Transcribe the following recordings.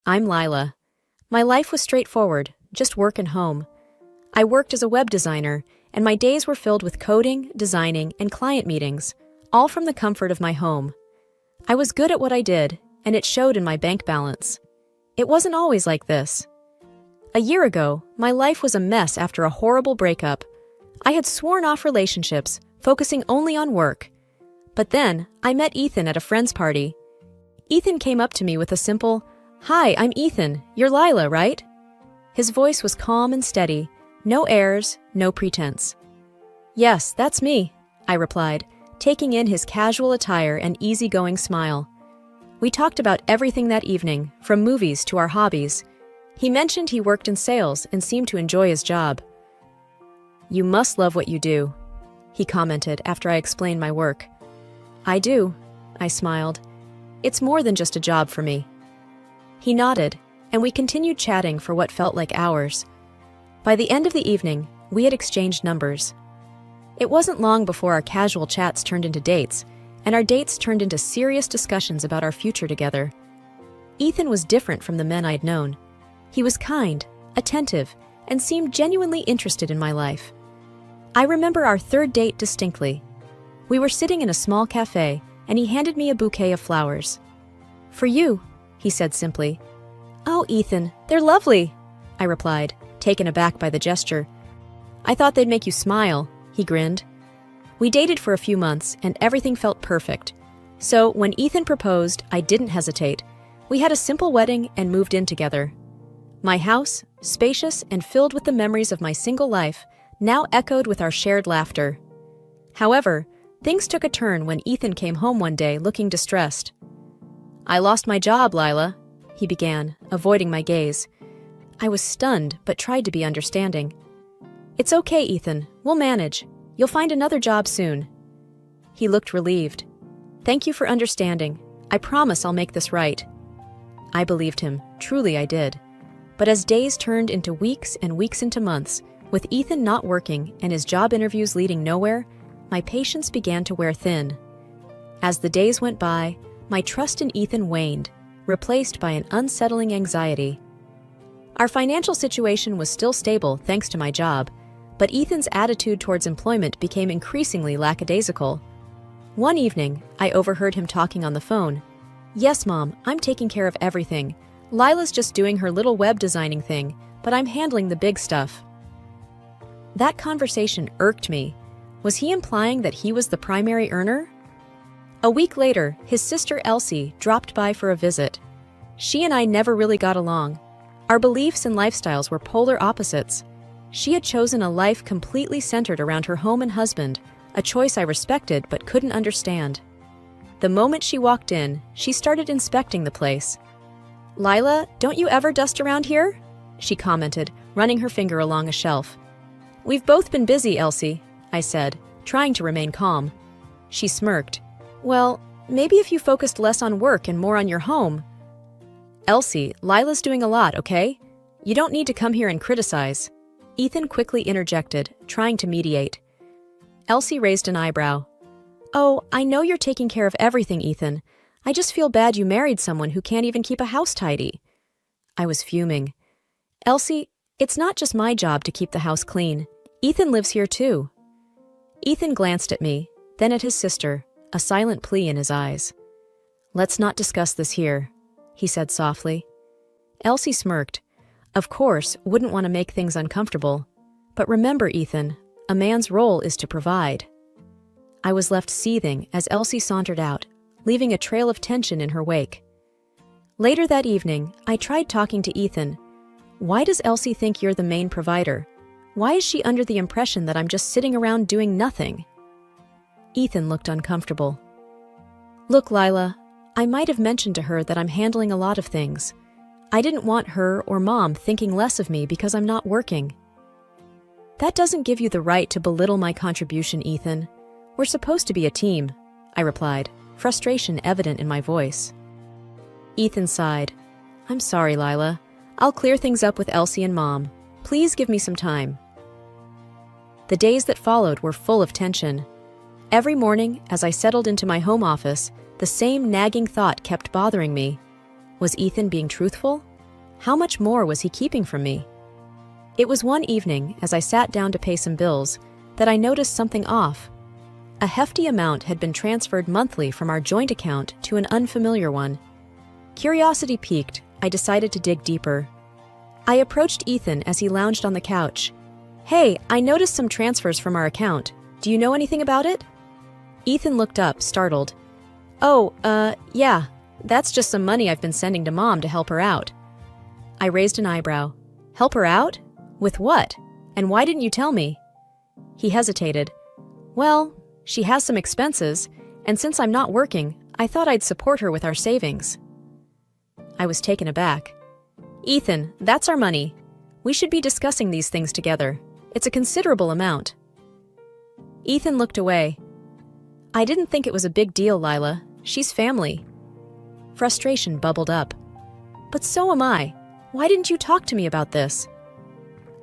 I'm Lila. My life was straightforward, just work and home. I worked as a web designer, and my days were filled with coding, designing, and client meetings, all from the comfort of my home. I was good at what I did, and it showed in my bank balance. It wasn't always like this. A year ago, my life was a mess after a horrible breakup. I had sworn off relationships, focusing only on work. But then, I met Ethan at a friend's party. Ethan came up to me with a simple, "Hi, I'm Ethan. You're Lila, right?" His voice was calm and steady, no airs, no pretense. "Yes, that's me," I replied, taking in his casual attire and easygoing smile. We talked about everything that evening, from movies to our hobbies. He mentioned he worked in sales and seemed to enjoy his job. "You must love what you do," he commented after I explained my work. "I do," I smiled. "It's more than just a job for me." He nodded, and we continued chatting for what felt like hours. By the end of the evening, we had exchanged numbers. It wasn't long before our casual chats turned into dates, and our dates turned into serious discussions about our future together. Ethan was different from the men I'd known. He was kind, attentive, and seemed genuinely interested in my life. I remember our third date distinctly. We were sitting in a small cafe, and he handed me a bouquet of flowers. "For you," he said simply. "Oh, Ethan, they're lovely," I replied, taken aback by the gesture. "I thought they'd make you smile," he grinned. We dated for a few months, and everything felt perfect. So when Ethan proposed, I didn't hesitate. We had a simple wedding and moved in together. My house, spacious and filled with the memories of my single life, now echoed with our shared laughter. However, things took a turn when Ethan came home one day looking distressed. "I lost my job, Lila," he began, avoiding my gaze. I was stunned, but tried to be understanding. "It's okay, Ethan. We'll manage. You'll find another job soon." He looked relieved. "Thank you for understanding. I promise I'll make this right." I believed him. Truly I did. But as days turned into weeks and weeks into months, with Ethan not working and his job interviews leading nowhere, my patience began to wear thin. As the days went by, my trust in Ethan waned, replaced by an unsettling anxiety. Our financial situation was still stable thanks to my job, but Ethan's attitude towards employment became increasingly lackadaisical. One evening, I overheard him talking on the phone. "Yes, Mom, I'm taking care of everything. Lila's just doing her little web designing thing, but I'm handling the big stuff." That conversation irked me. Was he implying that he was the primary earner? A week later, his sister Elsie dropped by for a visit. She and I never really got along. Our beliefs and lifestyles were polar opposites. She had chosen a life completely centered around her home and husband, a choice I respected but couldn't understand. The moment she walked in, she started inspecting the place. "Lila, don't you ever dust around here?" she commented, running her finger along a shelf. "We've both been busy, Elsie," I said, trying to remain calm. She smirked. "Well, maybe if you focused less on work and more on your home." "Elsie, Lila's doing a lot, okay? You don't need to come here and criticize." Ethan quickly interjected, trying to mediate. Elsie raised an eyebrow. "Oh, I know you're taking care of everything, Ethan. I just feel bad you married someone who can't even keep a house tidy." I was fuming. "Elsie, it's not just my job to keep the house clean. Ethan lives here too." Ethan glanced at me, then at his sister, a silent plea in his eyes. "Let's not discuss this here," he said softly. Elsie smirked. Of course, wouldn't want to make things uncomfortable. But remember, Ethan, a man's role is to provide. I was left seething as Elsie sauntered out, leaving a trail of tension in her wake. Later that evening, I tried talking to Ethan. "Why does Elsie think you're the main provider? Why is she under the impression that I'm just sitting around doing nothing?" Ethan looked uncomfortable. "Look, Lila, I might have mentioned to her that I'm handling a lot of things. I didn't want her or Mom thinking less of me because I'm not working." "That doesn't give you the right to belittle my contribution, Ethan. We're supposed to be a team," I replied, frustration evident in my voice. Ethan sighed. "I'm sorry, Lila. I'll clear things up with Elsie and Mom. Please give me some time." The days that followed were full of tension. Every morning, as I settled into my home office, the same nagging thought kept bothering me. Was Ethan being truthful? How much more was he keeping from me? It was one evening, as I sat down to pay some bills, that I noticed something off. A hefty amount had been transferred monthly from our joint account to an unfamiliar one. Curiosity piqued, I decided to dig deeper. I approached Ethan as he lounged on the couch. "Hey, I noticed some transfers from our account. Do you know anything about it?" Ethan looked up, startled. "Oh, yeah, that's just some money I've been sending to Mom to help her out." I raised an eyebrow. "Help her out? With what? And why didn't you tell me?" He hesitated. "Well, she has some expenses, and since I'm not working, I thought I'd support her with our savings." I was taken aback. "Ethan, that's our money. We should be discussing these things together. It's a considerable amount." Ethan looked away. "I didn't think it was a big deal, Lila. She's family." Frustration bubbled up. "But so am I. Why didn't you talk to me about this?"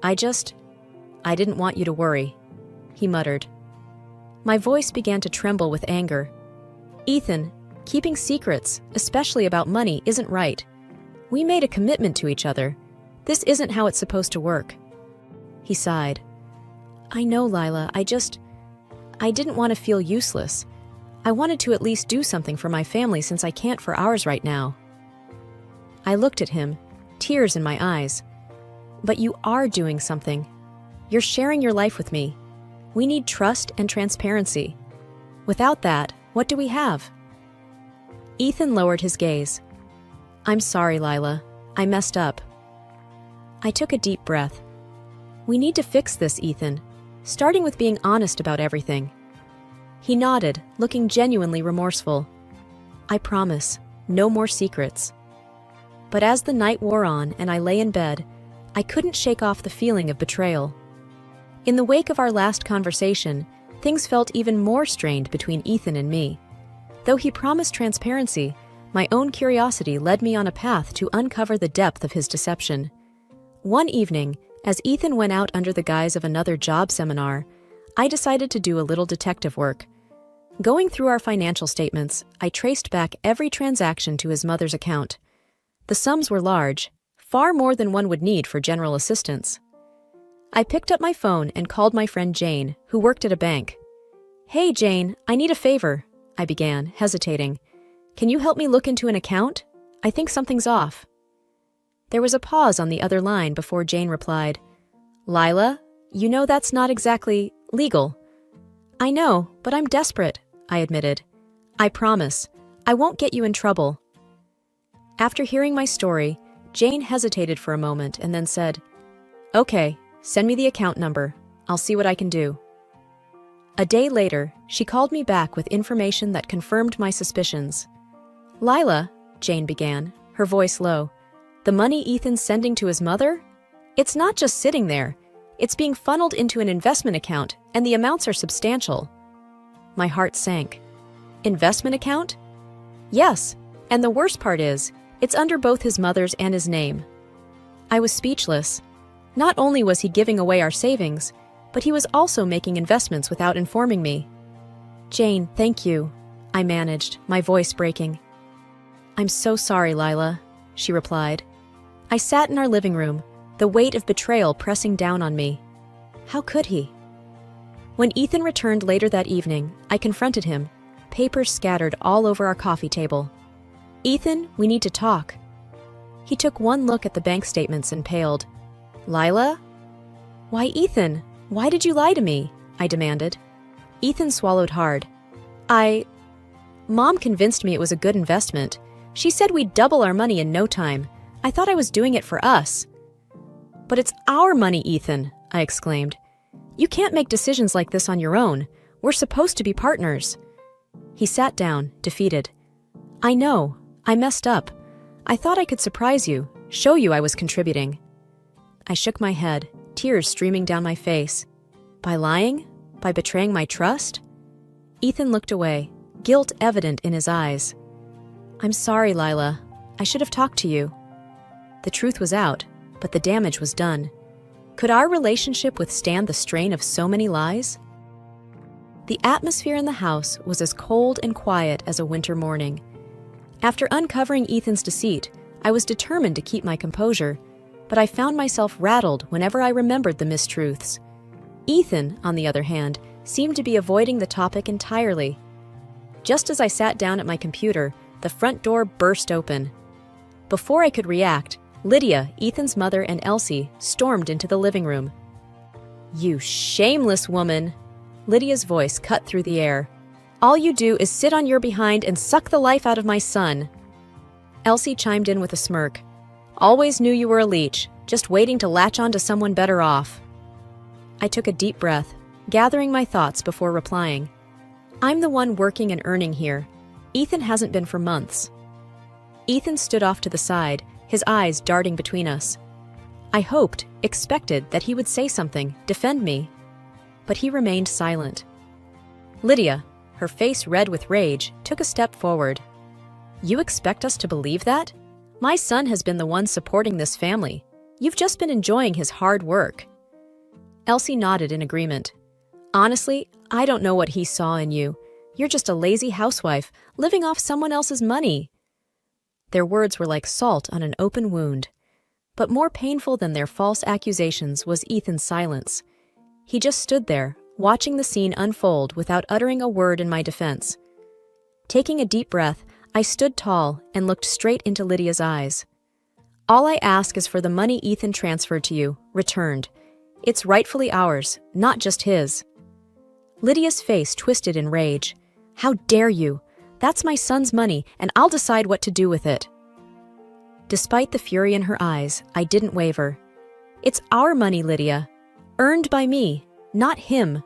I didn't want you to worry," he muttered. My voice began to tremble with anger. "Ethan, keeping secrets, especially about money, isn't right. We made a commitment to each other. This isn't how it's supposed to work." He sighed. "I know, Lila. I didn't want to feel useless. I wanted to at least do something for my family since I can't for ours right now." I looked at him, tears in my eyes. "But you are doing something. You're sharing your life with me. We need trust and transparency. Without that, what do we have?" Ethan lowered his gaze. "I'm sorry, Lila. I messed up." I took a deep breath. "We need to fix this, Ethan, starting with being honest about everything." He nodded, looking genuinely remorseful. "I promise, no more secrets." But as the night wore on and I lay in bed, I couldn't shake off the feeling of betrayal. In the wake of our last conversation, things felt even more strained between Ethan and me. Though he promised transparency, my own curiosity led me on a path to uncover the depth of his deception. One evening, as Ethan went out under the guise of another job seminar, I decided to do a little detective work. Going through our financial statements, I traced back every transaction to his mother's account. The sums were large, far more than one would need for general assistance. I picked up my phone and called my friend Jane, who worked at a bank. "Hey, Jane, I need a favor," I began, hesitating. "Can you help me look into an account? I think something's off." There was a pause on the other line before Jane replied, "Lila, you know that's not exactly legal." "I know, but I'm desperate," I admitted. "I promise, I won't get you in trouble." After hearing my story, Jane hesitated for a moment and then said, "Okay, send me the account number. I'll see what I can do." A day later, she called me back with information that confirmed my suspicions. "Lila," Jane began, her voice low, "the money Ethan's sending to his mother? It's not just sitting there. It's being funneled into an investment account, and the amounts are substantial." My heart sank. "Investment account?" "Yes, and the worst part is, it's under both his mother's and his name." I was speechless. Not only was he giving away our savings, but he was also making investments without informing me. "Jane, thank you," I managed, my voice breaking. "I'm so sorry, Lila," she replied. I sat in our living room, the weight of betrayal pressing down on me. How could he? When Ethan returned later that evening, I confronted him, papers scattered all over our coffee table. "Ethan, we need to talk." He took one look at the bank statements and paled. "Lila?" "Why, Ethan? Why did you lie to me?" I demanded. Ethan swallowed hard. Mom convinced me it was a good investment. She said we'd double our money in no time. I thought I was doing it for us." "But it's our money, Ethan," I exclaimed. "You can't make decisions like this on your own. We're supposed to be partners." He sat down, defeated. "I know. I messed up. I thought I could surprise you, show you I was contributing." I shook my head, tears streaming down my face. By lying? By betraying my trust? Ethan looked away, guilt evident in his eyes. "I'm sorry, Lila. I should have talked to you." The truth was out, but the damage was done. Could our relationship withstand the strain of so many lies? The atmosphere in the house was as cold and quiet as a winter morning. After uncovering Ethan's deceit, I was determined to keep my composure, but I found myself rattled whenever I remembered the mistruths. Ethan, on the other hand, seemed to be avoiding the topic entirely. Just as I sat down at my computer, the front door burst open. Before I could react, Lydia, Ethan's mother, and Elsie stormed into the living room. "You shameless woman!" Lydia's voice cut through the air. "All you do is sit on your behind and suck the life out of my son." Elsie chimed in with a smirk. "Always knew you were a leech, just waiting to latch on to someone better off." I took a deep breath, gathering my thoughts before replying. "I'm the one working and earning here. Ethan hasn't been for months." Ethan stood off to the side, his eyes darting between us. I hoped, expected, that he would say something, defend me. But he remained silent. Lydia, her face red with rage, took a step forward. "You expect us to believe that? My son has been the one supporting this family. You've just been enjoying his hard work." Elsie nodded in agreement. "Honestly, I don't know what he saw in you. You're just a lazy housewife, living off someone else's money." Their words were like salt on an open wound. But more painful than their false accusations was Ethan's silence. He just stood there, watching the scene unfold without uttering a word in my defense. Taking a deep breath, I stood tall and looked straight into Lydia's eyes. "All I ask is for the money Ethan transferred to you, returned. It's rightfully ours, not just his." Lydia's face twisted in rage. "How dare you? That's my son's money, and I'll decide what to do with it." Despite the fury in her eyes, I didn't waver. "It's our money, Lydia. Earned by me, not him."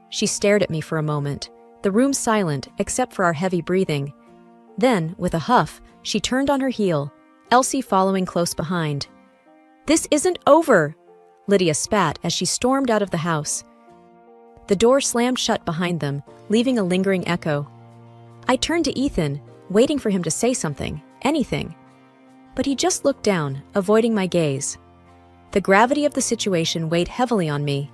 She stared at me for a moment, the room silent except for our heavy breathing. Then, with a huff, she turned on her heel, Elsie following close behind. "This isn't over!" Lydia spat as she stormed out of the house. The door slammed shut behind them, leaving a lingering echo. I turned to Ethan, waiting for him to say something, anything. But he just looked down, avoiding my gaze. The gravity of the situation weighed heavily on me.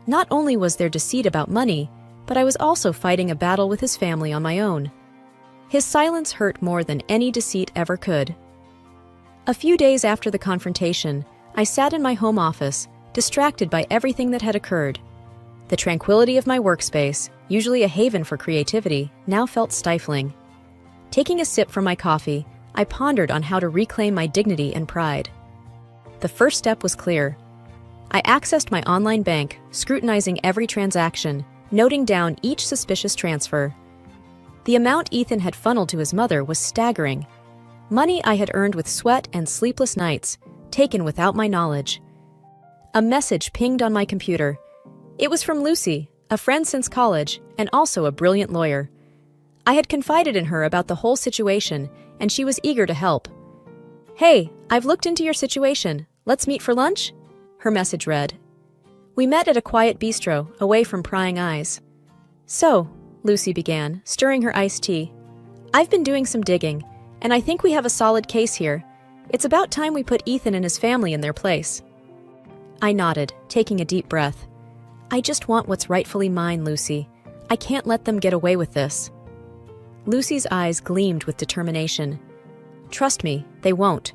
Not only was there deceit about money, but I was also fighting a battle with his family on my own. His silence hurt more than any deceit ever could. A few days after the confrontation, I sat in my home office, distracted by everything that had occurred. The tranquility of my workspace, usually a haven for creativity, now felt stifling. Taking a sip from my coffee, I pondered on how to reclaim my dignity and pride. The first step was clear. I accessed my online bank, scrutinizing every transaction, noting down each suspicious transfer. The amount Ethan had funneled to his mother was staggering. Money I had earned with sweat and sleepless nights, taken without my knowledge. A message pinged on my computer. It was from Lucy, a friend since college, and also a brilliant lawyer. I had confided in her about the whole situation, and she was eager to help. "Hey, I've looked into your situation. Let's meet for lunch?" her message read. We met at a quiet bistro, away from prying eyes. "So," Lucy began, stirring her iced tea, "I've been doing some digging, and I think we have a solid case here. It's about time we put Ethan and his family in their place." I nodded, taking a deep breath. "I just want what's rightfully mine, Lucy. I can't let them get away with this." Lucy's eyes gleamed with determination. "Trust me, they won't."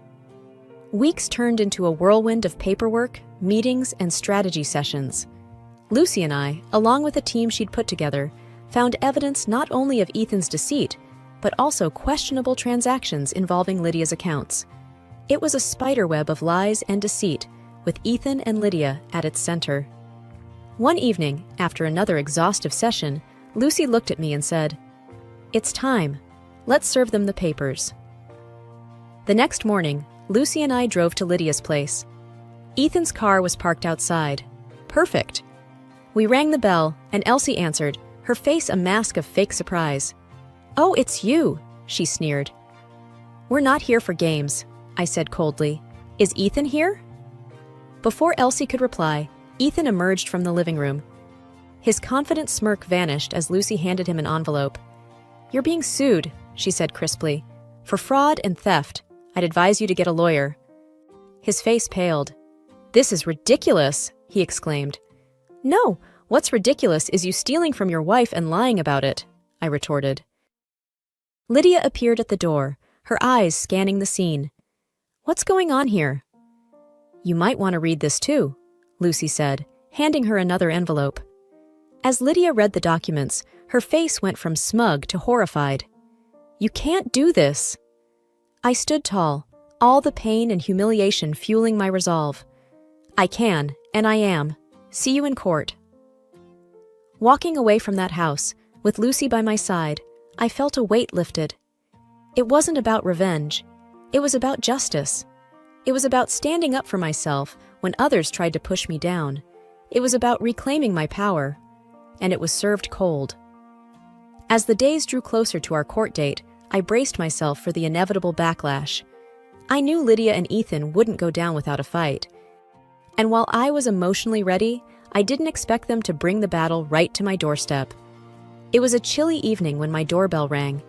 Weeks turned into a whirlwind of paperwork, meetings, and strategy sessions. Lucy and I, along with a team she'd put together, found evidence not only of Ethan's deceit, but also questionable transactions involving Lydia's accounts. It was a spiderweb of lies and deceit, with Ethan and Lydia at its center. One evening, after another exhaustive session, Lucy looked at me and said, "It's time. Let's serve them the papers." The next morning, Lucy and I drove to Lydia's place. Ethan's car was parked outside. Perfect. We rang the bell, and Elsie answered, her face a mask of fake surprise. "Oh, it's you," she sneered. "We're not here for games," I said coldly. "Is Ethan here?" Before Elsie could reply, Ethan emerged from the living room. His confident smirk vanished as Lucy handed him an envelope. "You're being sued," she said crisply. "For fraud and theft. I'd advise you to get a lawyer." His face paled. "This is ridiculous," he exclaimed. "No, what's ridiculous is you stealing from your wife and lying about it," I retorted. Lydia appeared at the door, her eyes scanning the scene. "What's going on here?" "You might want to read this too," Lucy said, handing her another envelope. As Lydia read the documents, her face went from smug to horrified. "You can't do this." I stood tall, all the pain and humiliation fueling my resolve. "I can, and I am. See you in court." Walking away from that house, with Lucy by my side, I felt a weight lifted. It wasn't about revenge. It was about justice. It was about standing up for myself when others tried to push me down. It was about reclaiming my power. And it was served cold. As the days drew closer to our court date, I braced myself for the inevitable backlash. I knew Lydia and Ethan wouldn't go down without a fight. And while I was emotionally ready, I didn't expect them to bring the battle right to my doorstep. It was a chilly evening when my doorbell rang.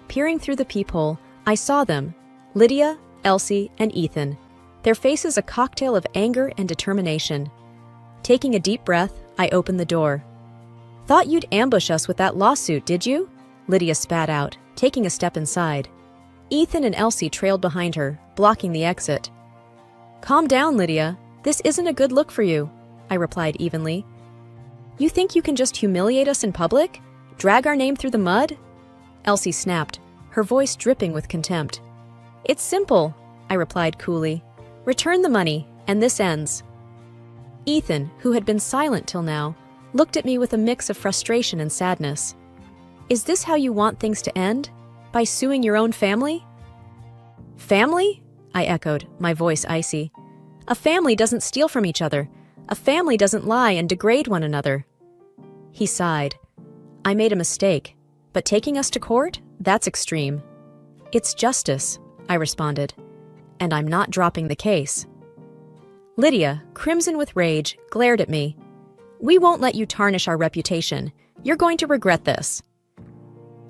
Peering through the peephole, I saw them, Lydia, Elsie, and Ethan, their faces a cocktail of anger and determination. Taking a deep breath, I opened the door. "Thought you'd ambush us with that lawsuit, did you?" Lydia spat out, taking a step inside. Ethan and Elsie trailed behind her, blocking the exit. "Calm down, Lydia. This isn't a good look for you," I replied evenly. "You think you can just humiliate us in public? Drag our name through the mud?" Elsie snapped, her voice dripping with contempt. "It's simple," I replied coolly. "Return the money, and this ends." Ethan, who had been silent till now, looked at me with a mix of frustration and sadness. "Is this how you want things to end? By suing your own family?" "Family?" I echoed, my voice icy. "A family doesn't steal from each other. A family doesn't lie and degrade one another." He sighed. "I made a mistake, but taking us to court? That's extreme." "It's justice," I responded, "and I'm not dropping the case." Lydia, crimson with rage, glared at me. "We won't let you tarnish our reputation. You're going to regret this."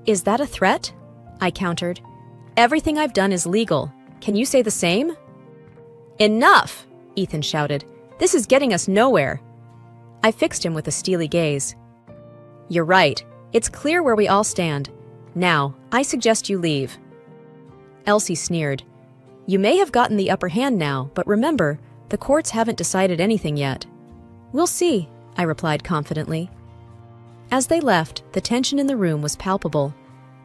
"Is that a threat?" I countered. "Everything I've done is legal. Can you say the same?" "Enough!" Ethan shouted. "This is getting us nowhere." I fixed him with a steely gaze. "You're right. It's clear where we all stand. Now, I suggest you leave." Elsie sneered. "You may have gotten the upper hand now, but remember, the courts haven't decided anything yet." "We'll see," I replied confidently. As they left, the tension in the room was palpable,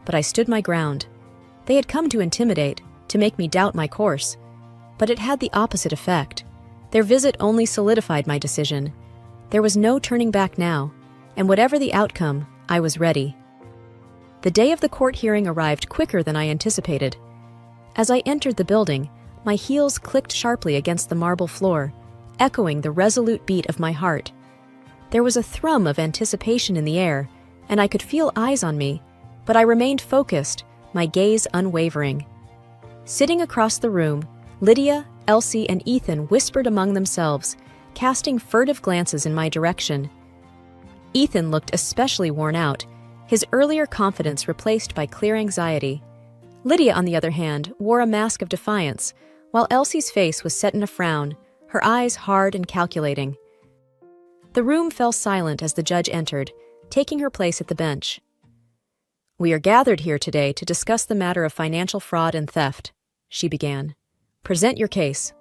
but I stood my ground. They had come to intimidate, to make me doubt my course. But it had the opposite effect. Their visit only solidified my decision. There was no turning back now, and whatever the outcome, I was ready. The day of the court hearing arrived quicker than I anticipated. As I entered the building, my heels clicked sharply against the marble floor, echoing the resolute beat of my heart. There was a thrum of anticipation in the air, and I could feel eyes on me, but I remained focused, my gaze unwavering. Sitting across the room, Lydia, Elsie, and Ethan whispered among themselves, casting furtive glances in my direction. Ethan looked especially worn out, his earlier confidence replaced by clear anxiety. Lydia, on the other hand, wore a mask of defiance, while Elsie's face was set in a frown, her eyes hard and calculating. The room fell silent as the judge entered, taking her place at the bench. "We are gathered here today to discuss the matter of financial fraud and theft," she began. "Present your case."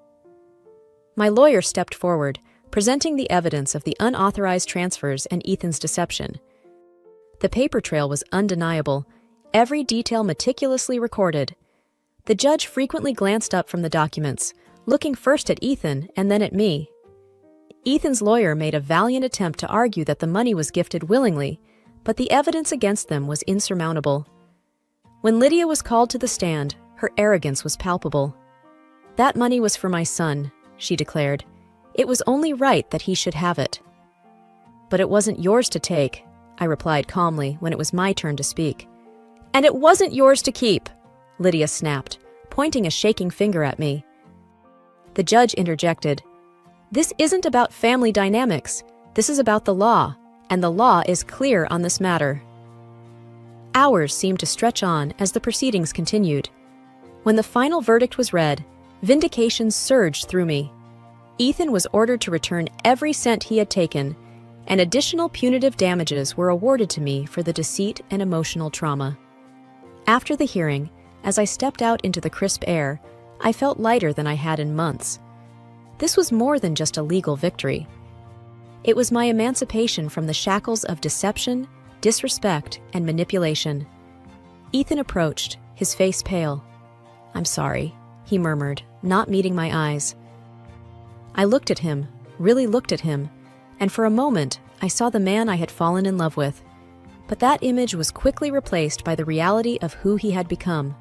My lawyer stepped forward, presenting the evidence of the unauthorized transfers and Ethan's deception. The paper trail was undeniable, every detail meticulously recorded. The judge frequently glanced up from the documents, looking first at Ethan and then at me. Ethan's lawyer made a valiant attempt to argue that the money was gifted willingly, but the evidence against them was insurmountable. When Lydia was called to the stand, her arrogance was palpable. "That money was for my son," she declared. "It was only right that he should have it." "But it wasn't yours to take," I replied calmly when it was my turn to speak. "And it wasn't yours to keep," Lydia snapped, pointing a shaking finger at me. The judge interjected. "This isn't about family dynamics. This is about the law, and the law is clear on this matter." Hours seemed to stretch on as the proceedings continued. When the final verdict was read, vindication surged through me. Ethan was ordered to return every cent he had taken, and additional punitive damages were awarded to me for the deceit and emotional trauma. After the hearing, As I stepped out into the crisp air, I felt lighter than I had in months. This was more than just a legal victory. It was my emancipation from the shackles of deception, disrespect, and manipulation. Ethan approached, his face pale. "I'm sorry," he murmured, not meeting my eyes. I looked at him, really looked at him, and for a moment, I saw the man I had fallen in love with. But that image was quickly replaced by the reality of who he had become.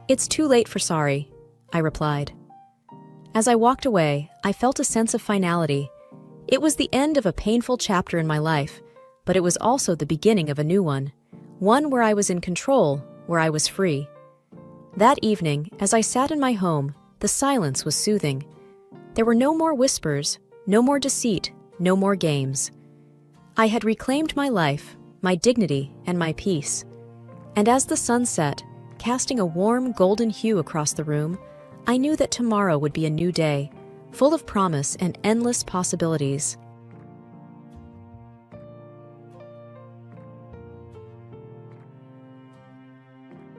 "It's too late for sorry," I replied. As I walked away, I felt a sense of finality. It was the end of a painful chapter in my life, but it was also the beginning of a new one where I was in control, where I was free. That evening, as I sat in my home, the silence was soothing. There were no more whispers, no more deceit, no more games. I had reclaimed my life, my dignity, and my peace. And as the sun set, casting a warm golden hue across the room, I knew that tomorrow would be a new day, full of promise and endless possibilities.